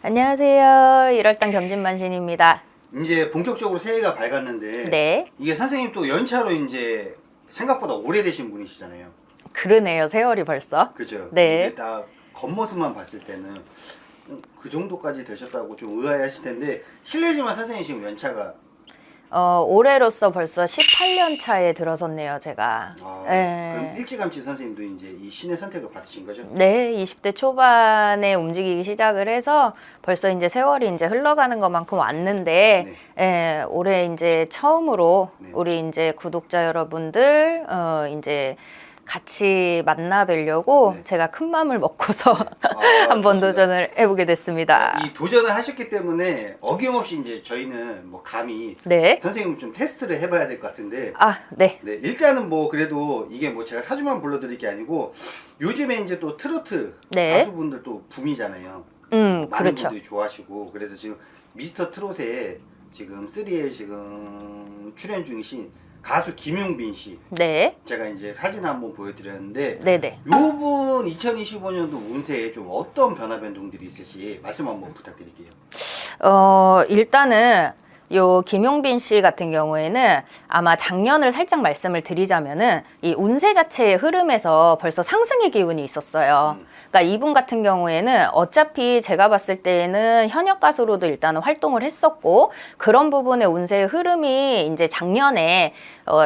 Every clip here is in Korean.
안녕하세요. 1월달 경진만신입니다. 이제 본격적으로 새해가 밝았는데 네. 이게 선생님 또 연차로 이제 생각보다 오래되신 분이시잖아요. 그러네요. 세월이 벌써. 그죠? 네. 이게 딱 겉모습만 봤을 때는 그 정도까지 되셨다고 좀 의아해하실 텐데 실례지만 선생님 지금 연차가 올해로서 벌써 18년 차에 들어섰네요, 제가. 그럼 일찌감치 선생님도 이제 이 신의 선택을 받으신 거죠? 네, 20대 초반에 움직이기 시작을 해서 벌써 이제 세월이 이제 흘러가는 것만큼 왔는데, 올해 이제 처음으로 우리 이제 구독자 여러분들, 이제 같이 만나 뵈려고 제가 큰 마음을 먹고서 한번 도전을 해보게 됐습니다. 이 도전을 하셨기 때문에 어김없이 이제 저희는 뭐 감히 선생님을 좀 테스트를 해봐야 될 것 같은데. 네. 일단은 뭐 그래도 이게 뭐 제가 사주만 불러드릴 게 아니고 요즘에 이제 또 트로트 가수분들 또 붐이잖아요. 많은 그렇죠. 분들이 좋아하시고 그래서 지금 미스터 트롯에 지금 3에 지금 출연 중이신 가수 김용빈 씨. 제가 이제 사진 한번 보여드렸는데. 요분 2025년도 운세에 좀 어떤 변화 변동들이 있을지 말씀 한번 부탁드릴게요. 일단은 요 김용빈 씨 같은 경우에는 아마 작년을 살짝 말씀을 드리자면은 이 운세 자체의 흐름에서 벌써 상승의 기운이 있었어요. 그러니까 이분 같은 경우에는 어차피 제가 봤을 때에는 현역 가수로도 일단은 활동을 했었고 그런 부분의 운세의 흐름이 이제 작년에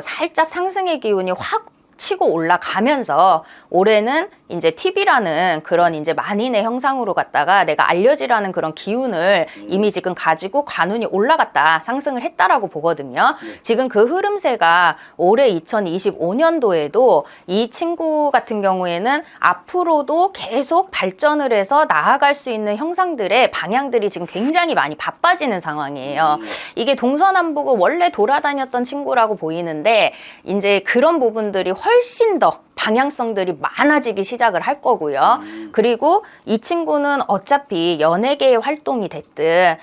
살짝 상승의 기운이 확 치고 올라가면서 올해는 이제 TV라는 그런 이제 만인의 형상으로 갔다가 내가 알려지라는 그런 기운을 이미 지금 가지고 관운이 올라갔다, 상승을 했다라고 보거든요. 지금 그 흐름세가 올해 2025년도에도 이 친구 같은 경우에는 앞으로도 계속 발전을 해서 나아갈 수 있는 형상들의 방향들이 지금 굉장히 많이 바빠지는 상황이에요. 이게 동서남북을 원래 돌아다녔던 친구라고 보이는데 이제 그런 부분들이 훨씬 더 방향성들이 많아지기 시작을 할 거고요. 그리고 이 친구는 어차피 연예계의 활동이 됐든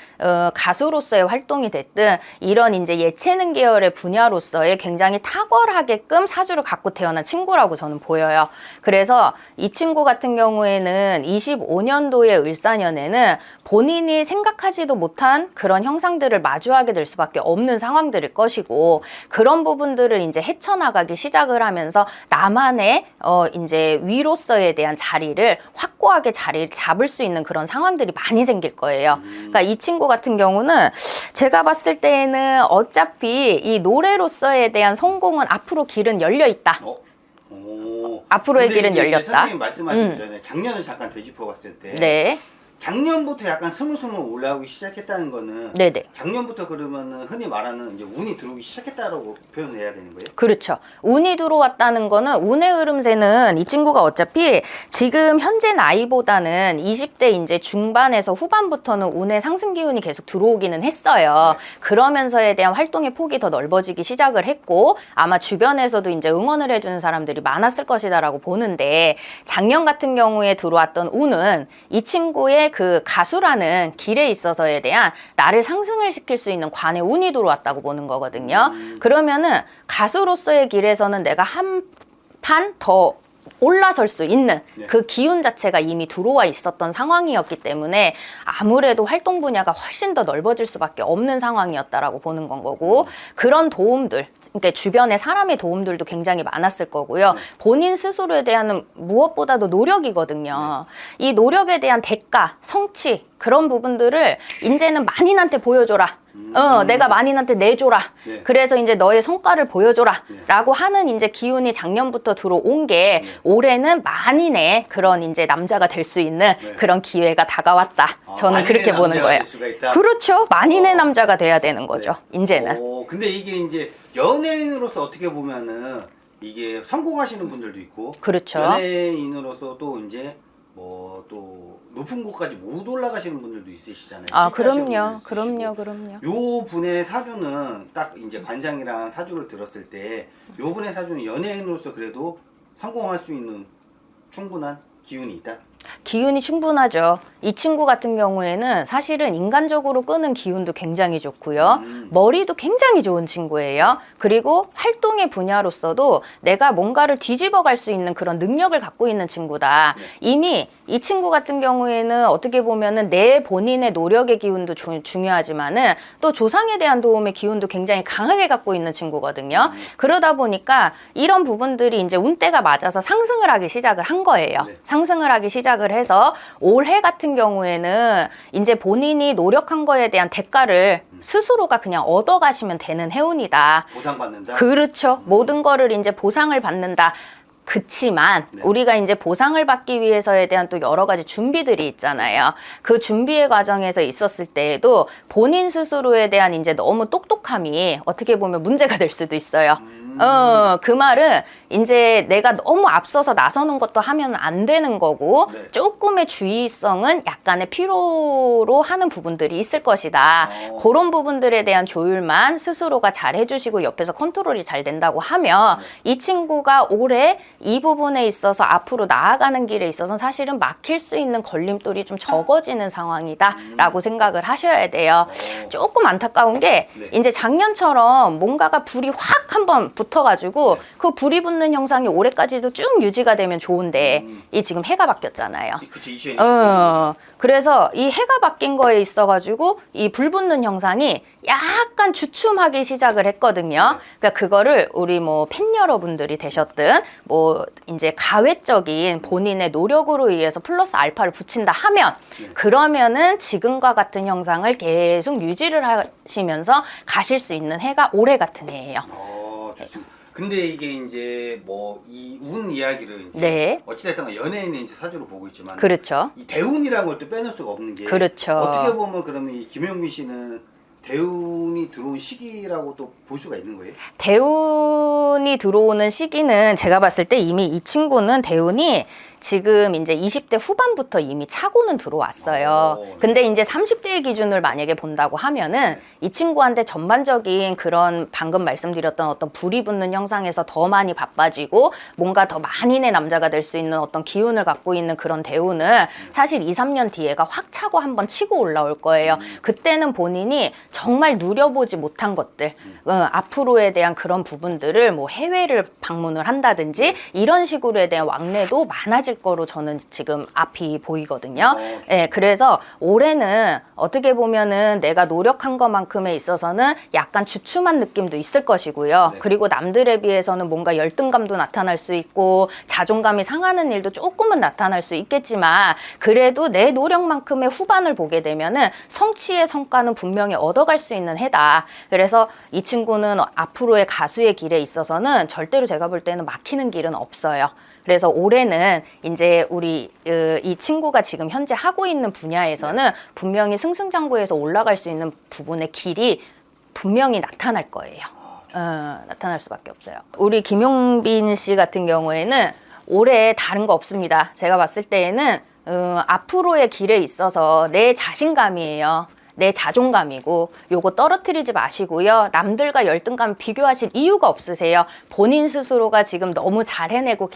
가수로서의 활동이 됐든 이런 이제 예체능 계열의 분야로서의 굉장히 탁월하게끔 사주를 갖고 태어난 친구라고 저는 보여요. 그래서 이 친구 같은 경우에는 25년도의 을사년에는 본인이 생각하지도 못한 그런 형상들을 마주하게 될 수밖에 없는 상황들일 것이고 그런 부분들을 이제 헤쳐나가기 시작을 하면서 나만의 이제 위로서에 대한 자리를 확고하게 자리를 잡을 수 있는 그런 상황들이 많이 생길 거예요. 그러니까 이 친구 같은 경우는 제가 봤을 때에는 어차피 이 노래로서에 대한 성공은 앞으로 길은 열려 있다. 앞으로의 길은 열렸다. 선생님 말씀하시기 전에 작년을 잠깐 되짚어 봤을 때 작년부터 약간 스물스물 올라오기 시작했다는 거는 작년부터 그러면은 흔히 말하는 이제 운이 들어오기 시작했다라고 표현해야 되는 거예요? 그렇죠. 운이 들어왔다는 거는 운의 흐름세는 이 친구가 어차피 지금 현재 나이보다는 20대 이제 중반에서 후반부터는 운의 상승 기운이 계속 들어오기는 했어요. 그러면서에 대한 활동의 폭이 더 넓어지기 시작을 했고 아마 주변에서도 이제 응원을 해주는 사람들이 많았을 것이다라고 보는데 작년 같은 경우에 들어왔던 운은 이 친구의 그 가수라는 길에 있어서에 대한 나를 상승을 시킬 수 있는 관의 운이 들어왔다고 보는 거거든요. 그러면은 가수로서의 길에서는 내가 한 판 더 올라설 수 있는 그 기운 자체가 이미 들어와 있었던 상황이었기 때문에 아무래도 활동 분야가 훨씬 더 넓어질 수밖에 없는 상황이었다라고 보는 건 거고 그런 도움들 그러니까 주변에 사람의 도움들도 굉장히 많았을 거고요. 본인 스스로에 대한 무엇보다도 노력이거든요. 이 노력에 대한 대가, 성취 그런 부분들을 이제는 만인한테 보여줘라. 내가 만인한테 내줘라. 그래서 이제 너의 성과를 보여줘라. 라고 하는 이제 기운이 작년부터 들어온 게 올해는 만인의 그런 이제 남자가 될 수 있는 그런 기회가 다가왔다. 저는 그렇게 보는 거예요. 그렇죠. 만인의 남자가 돼야 되는 거죠. 이제는. 근데 이게 이제 연예인으로서 어떻게 보면은 이게 성공하시는 분들도 있고 연예인으로서도 이제 뭐 또 높은 곳까지 못 올라가시는 분들도 있으시잖아요. 그럼요. 요 분의 사주는 딱 이제 관상이랑 사주를 들었을 때 요 분의 사주는 연예인으로서 그래도 성공할 수 있는 충분한 기운이 있다. 기운이 충분하죠. 이 친구 같은 경우에는 사실은 인간적으로 끄는 기운도 굉장히 좋고요. 머리도 굉장히 좋은 친구예요. 그리고 활동의 분야로서도 내가 뭔가를 뒤집어 갈 수 있는 그런 능력을 갖고 있는 친구다. 이미 이 친구 같은 경우에는 어떻게 보면은 내 본인의 노력의 기운도 중요하지만은 또 조상에 대한 도움의 기운도 굉장히 강하게 갖고 있는 친구거든요. 그러다 보니까 이런 부분들이 이제 운대가 맞아서 상승을 하기 시작을 한 거예요. 상승을 하기 시작을 해서 올해 같은 경우에는 이제 본인이 노력한 거에 대한 대가를 스스로가 그냥 얻어가시면 되는 해운이다. 보상받는다? 그렇죠. 모든 거를 이제 보상을 받는다. 그치만 우리가 이제 보상을 받기 위해서에 대한 또 여러 가지 준비들이 있잖아요. 그 준비의 과정에서 있었을 때에도 본인 스스로에 대한 이제 너무 똑똑함이 어떻게 보면 문제가 될 수도 있어요. 그 말은 이제 내가 너무 앞서서 나서는 것도 하면 안 되는 거고 조금의 주의성은 약간의 필요로 하는 부분들이 있을 것이다. 그런 부분들에 대한 조율만 스스로가 잘 해주시고 옆에서 컨트롤이 잘 된다고 하면 이 친구가 올해 이 부분에 있어서 앞으로 나아가는 길에 있어서 사실은 막힐 수 있는 걸림돌이 좀 적어지는 상황이다 라고 생각을 하셔야 돼요. 조금 안타까운 게 이제 작년처럼 뭔가가 불이 확 한번 붙어가지고 그 불이 붙는 형상이 올해까지도 쭉 유지가 되면 좋은데 이 지금 해가 바뀌었잖아요. 그래서 이 해가 바뀐 거에 있어가지고 이 불 붙는 형상이 약간 주춤하기 시작을 했거든요. 그러니까 그거를 우리 뭐 팬 여러분들이 되셨든 뭐 이제 가외적인 본인의 노력으로 의해서 플러스 알파를 붙인다 하면 그러면은 지금과 같은 형상을 계속 유지를 하시면서 가실 수 있는 해가 올해 같은 해예요. 좋습니다. 근데 이게 이제 뭐 이 운 이야기를 이제 어찌됐든 연예인의 이제 사주로 보고 있지만 그렇죠. 이 대운이라는 걸 또 빼놓을 수가 없는 게 그렇죠. 어떻게 보면 그러면 이 김용민 씨는 대운이 들어온 시기라고 또 볼 수가 있는 거예요? 대운이 들어오는 시기는 제가 봤을 때 이미 이 친구는 대운이 지금 이제 20대 후반부터 이미 차고는 들어왔어요. 근데 이제 30대의 기준을 만약에 본다고 하면은 이 친구한테 전반적인 그런 방금 말씀드렸던 어떤 불이 붙는 형상에서 더 많이 바빠지고 뭔가 더 만인의 남자가 될 수 있는 어떤 기운을 갖고 있는 그런 대운은 사실 2, 3년 뒤에가 확 차고 한번 치고 올라올 거예요. 그때는 본인이 정말 누려보지 못한 것들, 앞으로에 대한 그런 부분들을 뭐 해외를 방문을 한다든지 이런 식으로에 대한 왕래도 많아질 거로 저는 지금 앞이 보이거든요. 그래서 올해는 어떻게 보면은 내가 노력한 것만큼에 있어서는 약간 주춤한 느낌도 있을 것이고요. 그리고 남들에 비해서는 뭔가 열등감도 나타날 수 있고 자존감이 상하는 일도 조금은 나타날 수 있겠지만 그래도 내 노력만큼의 후반을 보게 되면은 성취의 성과는 분명히 얻어갈 수 있는 해다. 그래서 이 친구는 앞으로의 가수의 길에 있어서는 절대로 제가 볼 때는 막히는 길은 없어요. 그래서 올해는 이제 우리 이 친구가 지금 현재 하고 있는 분야에서는 분명히 승승장구해서 올라갈 수 있는 부분의 길이 분명히 나타날 거예요. 나타날 수밖에 없어요. 우리 김용빈 씨 같은 경우에는 올해 다른 거 없습니다. 제가 봤을 때에는 앞으로의 길에 있어서 내 자신감이에요. 내 자존감이고 요거 떨어뜨리지 마시고요. 남들과 열등감 비교하실 이유가 없으세요. 본인 스스로가 지금 너무 잘 해내고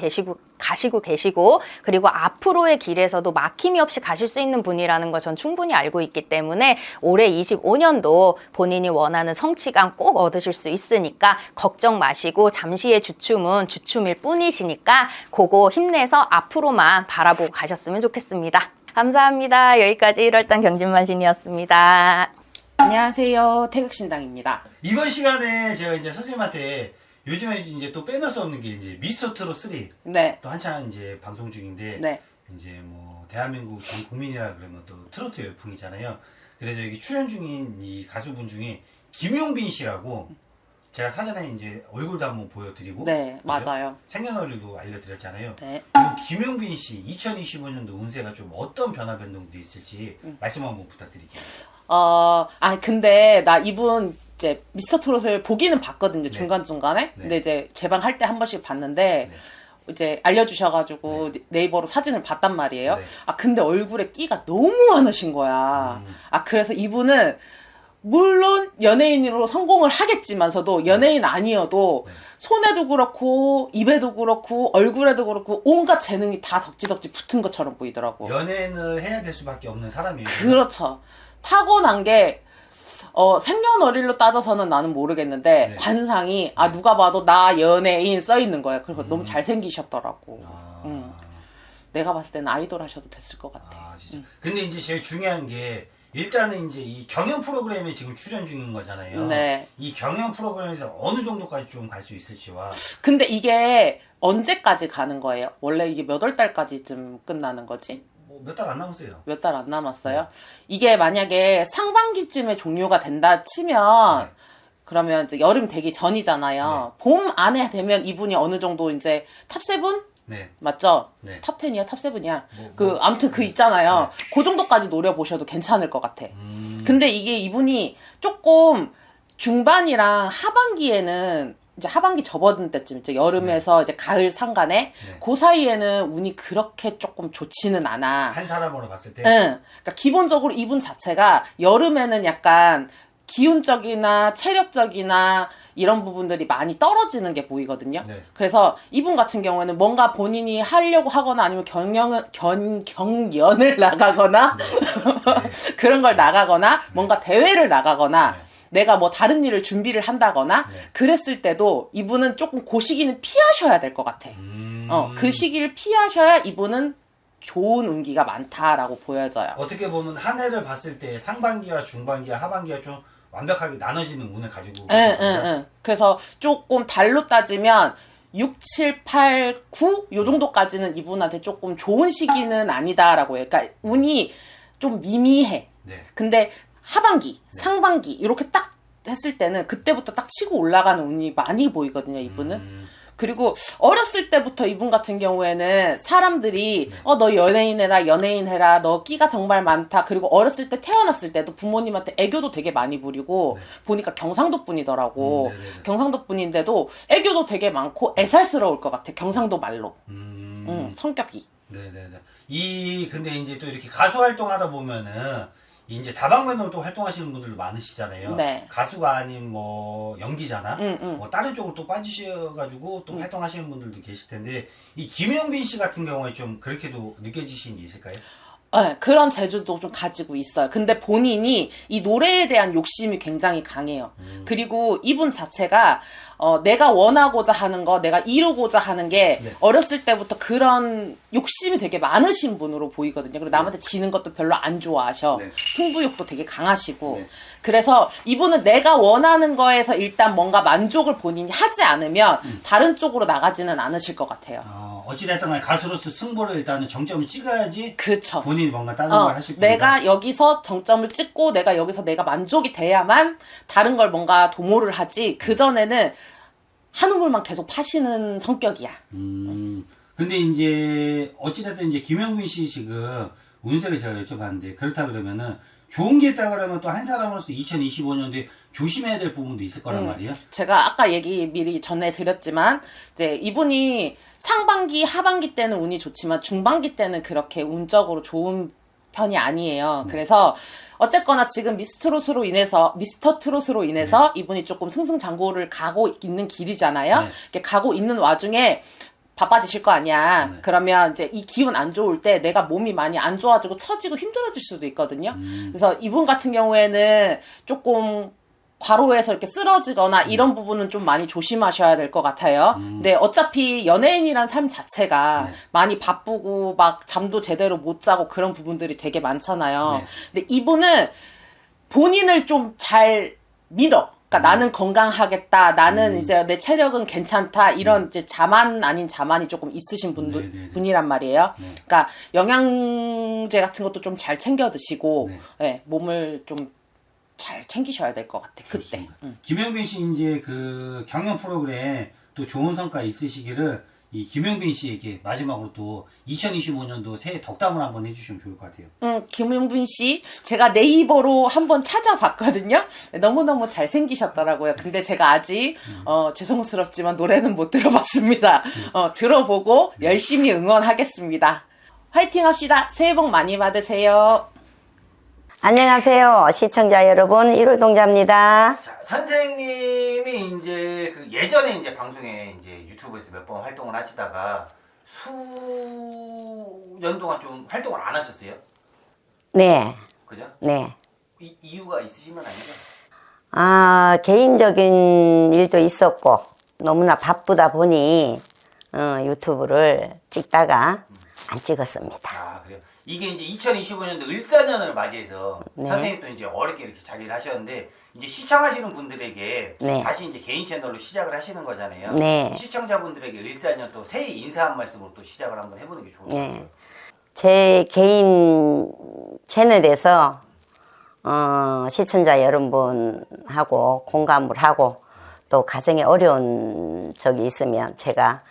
가시고 계시고 그리고 앞으로의 길에서도 막힘이 없이 가실 수 있는 분이라는 거 전 충분히 알고 있기 때문에 올해 25년도 본인이 원하는 성취감 꼭 얻으실 수 있으니까 걱정 마시고 잠시의 주춤은 주춤일 뿐이시니까 그거 힘내서 앞으로만 바라보고 가셨으면 좋겠습니다. 감사합니다. 여기까지 1월달 경진만신이었습니다. 안녕하세요. 태극신당입니다. 이번 시간에 제가 이제 선생님한테 요즘에 이제 또 빼놓을 수 없는 게 이제 미스터 트롯 3. 또 한창 이제 방송 중인데 이제 뭐 대한민국 전 국민이라 그러면 또 트로트 열풍이잖아요. 그래서 여기 출연 중인 이 가수분 중에 김용빈 씨라고 제가 사전에 이제 얼굴도 한번 보여드리고 맞아요. 생년월일도 알려드렸잖아요. 그리고 네. 김용빈 씨 2025년도 운세가 좀 어떤 변화 변동도 있을지 말씀 한번 부탁드릴게요. 근데 나 이분 이제 미스터 트롯을 보기는 봤거든요. 중간중간에. 근데 이제 재방할 때 한 번씩 봤는데 이제 알려주셔가지고 네이버로 사진을 봤단 말이에요. 근데 얼굴에 끼가 너무 많으신 거야. 그래서 이분은 물론 연예인으로 성공을 하겠지만서도 연예인 아니어도 손에도 그렇고 입에도 그렇고 얼굴에도 그렇고 온갖 재능이 다 덕지덕지 붙은 것처럼 보이더라고. 연예인을 해야 될 수밖에 없는 사람이에요. 그렇죠. 타고난 게 생년월일로 따져서는 나는 모르겠는데 네. 관상이 누가 봐도 나 연예인 써 있는 거야. 그래서 너무 잘생기셨더라고. 내가 봤을 때는 아이돌 하셔도 됐을 것 같아. 진짜. 근데 이제 제일 중요한 게 일단은 이제 이 경연 프로그램에 지금 출연 중인 거잖아요. 네. 이 경연 프로그램에서 어느 정도까지 좀 갈 수 있을지와. 근데 이게 언제까지 가는 거예요? 원래 이게 몇 월 달까지쯤 끝나는 거지? 뭐 몇 달 안 남았어요. 몇 달 안 남았어요? 이게 만약에 상반기쯤에 종료가 된다 치면 그러면 이제 여름 되기 전이잖아요. 봄 안에 되면 이분이 어느 정도 이제 탑7? 네. 맞죠? 네. 탑10이야? 탑7이야? 아무튼 있잖아요. 그 정도까지 노려보셔도 괜찮을 것 같아. 근데 이게 이분이 조금 중반이랑 하반기에는 이제 하반기 접어든 때쯤 이제 여름에서 이제 가을 상간에 그 사이에는 운이 그렇게 조금 좋지는 않아. 한 사람으로 봤을 때. 응. 그러니까 기본적으로 이분 자체가 여름에는 약간 기운적이나 체력적이나 이런 부분들이 많이 떨어지는 게 보이거든요. 네. 그래서 이분 같은 경우에는 뭔가 본인이 하려고 하거나 아니면 경연을 나가거나 그런 걸 나가거나 뭔가 대회를 나가거나 내가 뭐 다른 일을 준비를 한다거나 그랬을 때도 이분은 조금 그 시기는 피하셔야 될 것 같아. 그 시기를 피하셔야 이분은 좋은 운기가 많다라고 보여져요. 어떻게 보면 한 해를 봤을 때 상반기와 중반기와 하반기가 좀 완벽하게 나눠지는 운을 가지고 응. 그래서 조금 달로 따지면 6, 7, 8, 9 요 정도까지는 이분한테 조금 좋은 시기는 아니다라고 해요. 그러니까 운이 좀 미미해. 네. 근데 하반기, 상반기 이렇게 딱 했을 때는 그때부터 딱 치고 올라가는 운이 많이 보이거든요, 이분은. 그리고 어렸을 때부터 이분 같은 경우에는 사람들이 너 연예인 해라, 연예인 해라, 너 끼가 정말 많다. 그리고 어렸을 때 태어났을 때도 부모님한테 애교도 되게 많이 부리고 보니까 경상도 분이더라고. 경상도 분인데도 애교도 되게 많고 애살스러울 것 같아. 경상도 말로. 성격이. 네네네. 근데 이제 또 이렇게 가수 활동하다 보면은 이제 다방면으로 또 활동하시는 분들도 많으시잖아요. 네. 가수가 아닌 뭐 연기자나 뭐 다른 쪽으로 또 빠지셔가지고 또 활동하시는 분들도 계실 텐데 이 김영빈 씨 같은 경우에 좀 그렇게도 느껴지시는 게 있을까요? 네, 그런 재주도 좀 가지고 있어요. 근데 본인이 이 노래에 대한 욕심이 굉장히 강해요. 그리고 이분 자체가 내가 원하고자 하는 거, 내가 이루고자 하는 게 어렸을 때부터 그런 욕심이 되게 많으신 분으로 보이거든요. 그리고 남한테 지는 것도 별로 안 좋아하셔. 승부욕도 되게 강하시고. 그래서 이분은 내가 원하는 거에서 일단 뭔가 만족을 본인이 하지 않으면 다른 쪽으로 나가지는 않으실 것 같아요. 어찌됐든 간에 가수로서 승부를 일단은 정점을 찍어야지 그쵸. 본인이 뭔가 다른 걸 하실 겁니다. 내가 여기서 정점을 찍고 내가 여기서 내가 만족이 돼야만 다른 걸 뭔가 도모를 하지 그전에는 한 우물만 계속 파시는 성격이야. 근데 이제 어찌됐든 이제 김영빈 씨 지금 운세를 제가 여쭤봤는데 그렇다 그러면은 좋은 게 있다 그러면 또 한 사람으로서 2025년도에 조심해야 될 부분도 있을 거란 말이에요. 제가 아까 얘기 미리 전해드렸지만 이제 이분이 상반기, 하반기 때는 운이 좋지만 중반기 때는 그렇게 운적으로 좋은 편이 아니에요. 그래서 어쨌거나 지금 미스터 트롯으로 인해서 이분이 조금 승승장구를 가고 있는 길이잖아요. 이렇게 가고 있는 와중에 바빠지실 거 아니야. 그러면 이제 이 기운 안 좋을 때 내가 몸이 많이 안 좋아지고 처지고 힘들어질 수도 있거든요. 그래서 이분 같은 경우에는 조금 과로해서 이렇게 쓰러지거나 이런 부분은 좀 많이 조심하셔야 될 것 같아요. 근데 어차피 연예인이란 삶 자체가 많이 바쁘고 막 잠도 제대로 못 자고 그런 부분들이 되게 많잖아요. 근데 이분은 본인을 좀 잘 믿어. 그러니까 나는 건강하겠다. 나는 이제 내 체력은 괜찮다. 이런 이제 자만 아닌 자만이 조금 있으신 분이란 말이에요. 그러니까 영양제 같은 것도 좀 잘 챙겨 드시고 몸을 좀 잘 챙기셔야 될 것 같아. 그때. 김영빈 씨 이제 그 경연 프로그램 또 좋은 성과 있으시기를 이 김영빈 씨에게 마지막으로 또 2025년도 새해 덕담을 한번 해주시면 좋을 것 같아요. 김영빈 씨 제가 네이버로 한번 찾아봤거든요. 너무너무 잘생기셨더라고요. 근데 제가 아직 죄송스럽지만 노래는 못 들어봤습니다. 들어보고 열심히 응원하겠습니다. 화이팅 합시다. 새해 복 많이 받으세요. 안녕하세요. 시청자 여러분, 일월동자입니다. 자, 선생님이 이제 그 예전에 이제 방송에 이제 유튜브에서 몇 번 활동을 하시다가 수년 동안 좀 활동을 안 하셨어요? 네, 그죠? 네. 이유가 있으신 건 아니죠? 개인적인 일도 있었고, 너무나 바쁘다 보니, 유튜브를 찍다가 안 찍었습니다. 아, 그래요? 이게 이제 2025년도 을사년을 맞이해서 네. 선생님도 이제 어렵게 이렇게 자리를 하셨는데 이제 시청하시는 분들에게 네. 다시 이제 개인 채널로 시작을 하시는 거잖아요. 네. 시청자분들에게 을사년 또 새해 인사 한 말씀으로 또 시작을 한번 해보는 게 좋을 것 같아요. 네. 제 개인 채널에서, 시청자 여러분하고 공감을 하고, 또 가정에 어려운 적이 있으면 제가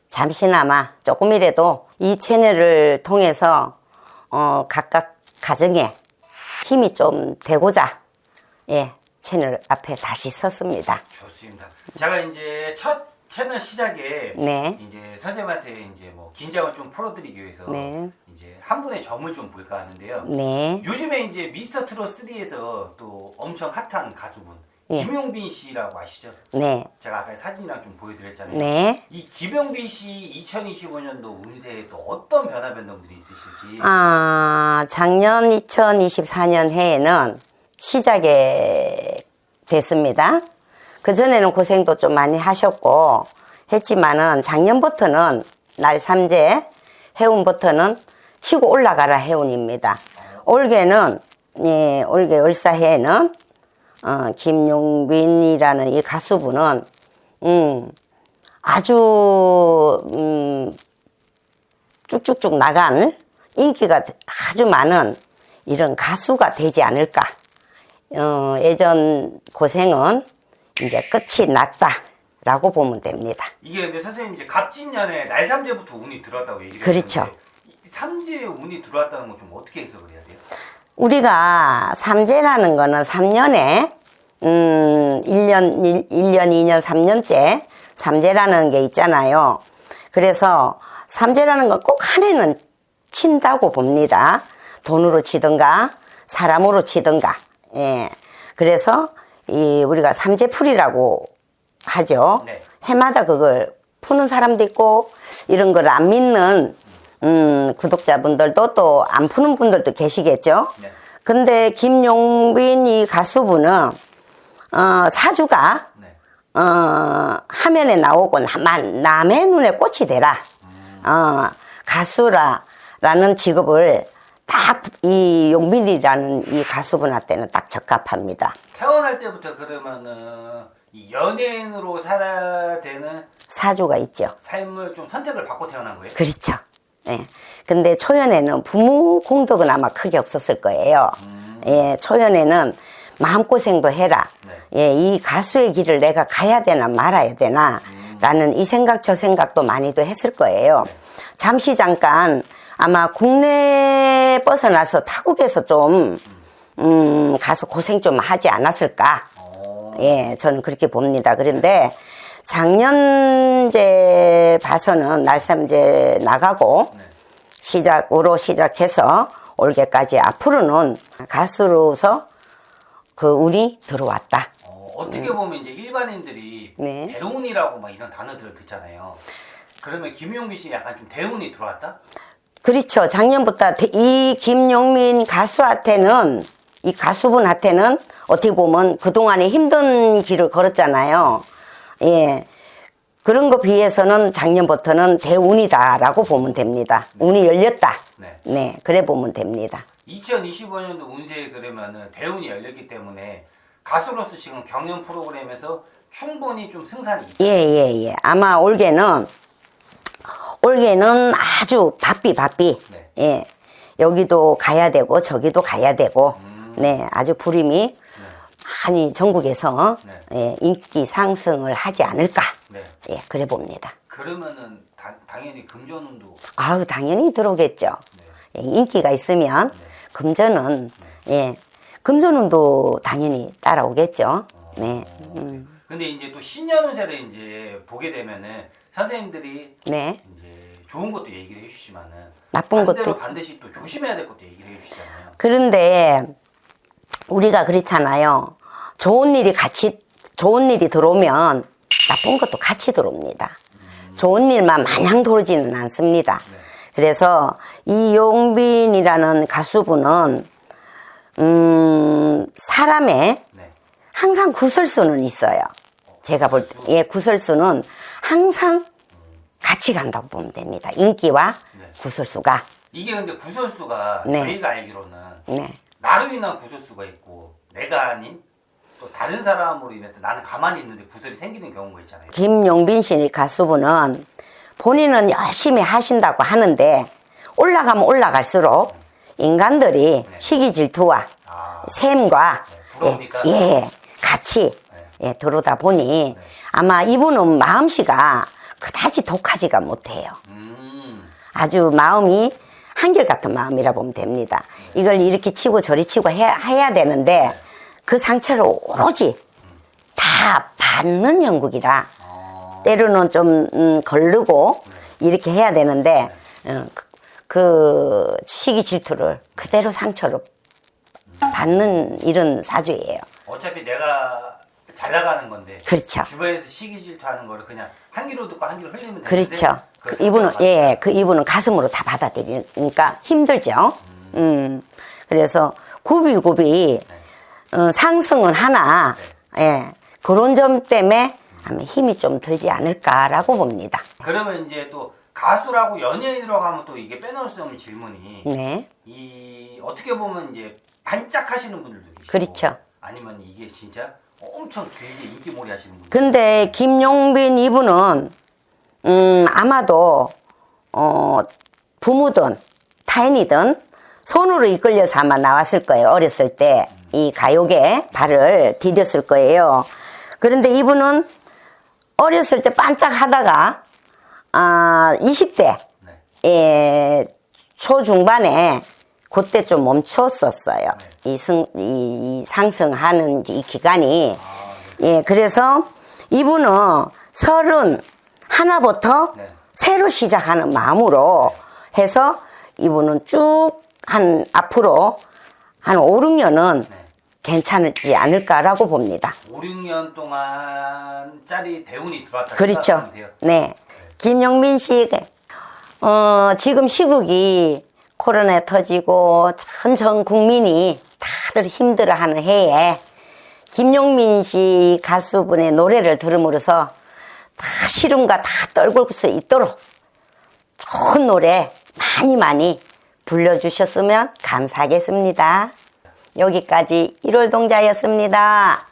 잠시나마 조금이라도 이 채널을 통해서 각각 가정에 힘이 좀 되고자 채널 앞에 다시 섰습니다. 좋습니다. 제가 이제 첫 채널 시작에 네. 이제 선생님한테 이제 뭐 긴장을 좀 풀어드리기 위해서 네. 이제 한 분의 점을 좀 볼까 하는데요. 네. 요즘에 이제 미스터 트롯 3에서 또 엄청 핫한 가수분 예. 김용빈 씨라고 아시죠? 네. 제가 아까 사진이랑 좀 보여드렸잖아요. 네. 이 김용빈 씨 2025년도 운세에 또 어떤 변화 변동들이 있으실지. 작년 2024년 해에는 시작이 됐습니다. 그전에는 고생도 좀 많이 하셨고 했지만은 작년부터는 날삼재 해운부터는 치고 올라가라 해운입니다. 올해는 올해 을사해에는 김용빈이라는 이 가수분은 아주 쭉쭉쭉 나간 인기가 아주 많은 이런 가수가 되지 않을까. 예전 고생은 이제 끝이 났다라고 보면 됩니다. 이게 근데 선생님 이제 갑진년에 날삼재부터 운이 들어왔다고 얘기를 그렇죠. 했는데 삼재에 운이 들어왔다는 건 좀 어떻게 해석을 해야 돼요? 우리가 삼재라는 거는 3년에 1년, 2년, 3년째 삼재라는 게 있잖아요. 그래서 삼재라는 건 꼭 한 해는 친다고 봅니다. 돈으로 치든가 사람으로 치든가. 예. 그래서 우리가 삼재풀이라고 하죠. 네. 해마다 그걸 푸는 사람도 있고 이런 걸 안 믿는 구독자분들도 또 안 푸는 분들도 계시겠죠. 네. 근데 김용빈 이 가수분은 사주가 네. 화면에 나오고 남의 눈에 꽃이 되라. 가수라는 직업을 딱 이 용빈이라는 이 가수분한테는 딱 적합합니다. 태어날 때부터 그러면은 이 연예인으로 살아야 되는 사주가 있죠. 삶을 좀 선택을 받고 태어난 거예요? 그렇죠. 예. 근데 초연에는 부모 공덕은 아마 크게 없었을 거예요. 예, 초연에는 마음고생도 해라. 네. 예, 이 가수의 길을 내가 가야 되나 말아야 되나 라는 이 생각 저 생각도 많이도 했을 거예요. 잠시 잠깐 아마 국내 벗어나서 타국에서 좀 가서 고생 좀 하지 않았을까. 예, 저는 그렇게 봅니다. 그런데 작년제 봐서는 날삼제 나가고 시작으로 시작해서 올해까지 앞으로는 가수로서 그 운이 들어왔다. 어떻게 보면 이제 일반인들이 네. 대운이라고 막 이런 단어들을 듣잖아요. 그러면 김용빈 씨 약간 좀 대운이 들어왔다? 그렇죠. 작년부터 이 김용민 가수한테는 이 가수분한테는 어떻게 보면 그동안에 힘든 길을 걸었잖아요. 예. 그런 거 비해서는 작년부터는 대운이다라고 보면 됩니다. 운이 열렸다. 네. 네. 그래 보면 됩니다. 2025년도 운세에 그러면은 대운이 열렸기 때문에 가수로서 지금 경연 프로그램에서 충분히 좀 승산이 있다. 예. 아마 올해는 아주 바삐. 네. 예. 여기도 가야 되고 저기도 가야 되고 네. 아주 부림이 많이 전국에서 네. 예, 인기 상승을 하지 않을까. 네. 예, 그래 봅니다. 그러면은 당연히 금전운도 아우, 당연히 들어오겠죠. 예, 인기가 있으면 금전은 예, 금전운도 당연히 따라오겠죠. 네. 근데 이제 또 신년 운세를 이제 보게 되면은 선생님들이 네. 이제 좋은 것도 얘기를 해주시지만은 나쁜 것도 반대로 있죠. 반드시 또 조심해야 될 것도 얘기를 해주시잖아요. 그런데 우리가 그렇잖아요. 좋은 일이 들어오면 나쁜 것도 같이 들어옵니다. 좋은 일만 마냥 들어오지는 않습니다. 그래서 이용빈이라는 가수분은 사람의 항상 구설수는 있어요. 제가 볼 때 구설수는 항상 같이 간다고 보면 됩니다. 인기와 구설수가. 이게 근데 구설수가 네. 저희가 알기로는 네. 나로 인한 구설수가 있고 내가 아닌 또 다른 사람으로 인해서 나는 가만히 있는데 구설이 생기는 경우가 있잖아요. 김용빈 씨 가수분은 본인은 열심히 하신다고 하는데 올라가면 올라갈수록 인간들이 시기 질투와 셈과 부러우니까. 같이 들어오다 보니 아마 이분은 마음씨가 그다지 독하지가 못해요. 아주 마음이 한결같은 마음이라 보면 됩니다. 이걸 이렇게 치고 저리 치고 해야 되는데 그 상처를 오로지 다 받는 형국이라 때로는 좀 거르고 이렇게 해야 되는데 그 시기 질투를 그대로 상처로 받는 이런 사주예요. 어차피 내가 잘 나가는 건데 그렇죠. 주변에서 시기 질투하는 거를 그냥 한 귀로 듣고 한 귀로 흘리면 되는데 그렇죠. 이분은 가슴으로 다 받아들이니까 힘들죠. 그래서 굽이 상승은 하나 그런 점 때문에 아마 힘이 좀 들지 않을까라고 봅니다. 그러면 이제 또 가수라고 연예인으로 가면 또 이게 빼놓을 수 없는 질문이 네. 이 어떻게 보면 이제 반짝하시는 분들도 계시고 그렇죠. 아니면 이게 진짜 엄청 길게 인기몰이 하시는 분들. 근데 김용빈 이분은 아마도 부모든 타인이든 손으로 이끌려서 아마 나왔을 거예요. 어렸을 때 이 가요계 발을 디뎠을 거예요. 그런데 이분은 어렸을 때 반짝하다가 20대 초중반에 그때 좀 멈췄었어요. 이 상승하는 이 기간이. 그래서 이분은 31부터 새로 시작하는 마음으로 해서 이분은 쭉 앞으로 한 5, 6년은 괜찮지 않을까라고 봅니다. 5, 6년 동안짜리 대운이 들어왔다. 그렇죠. 네. 김용빈 씨, 지금 시국이 코로나 터지고 전 국민이 다들 힘들어하는 해에 김용빈 씨 가수분의 노래를 들음으로써 다 시름과 다 떨굴 수 있도록 좋은 노래 많이 불러주셨으면 감사하겠습니다. 여기까지 1월 동자였습니다.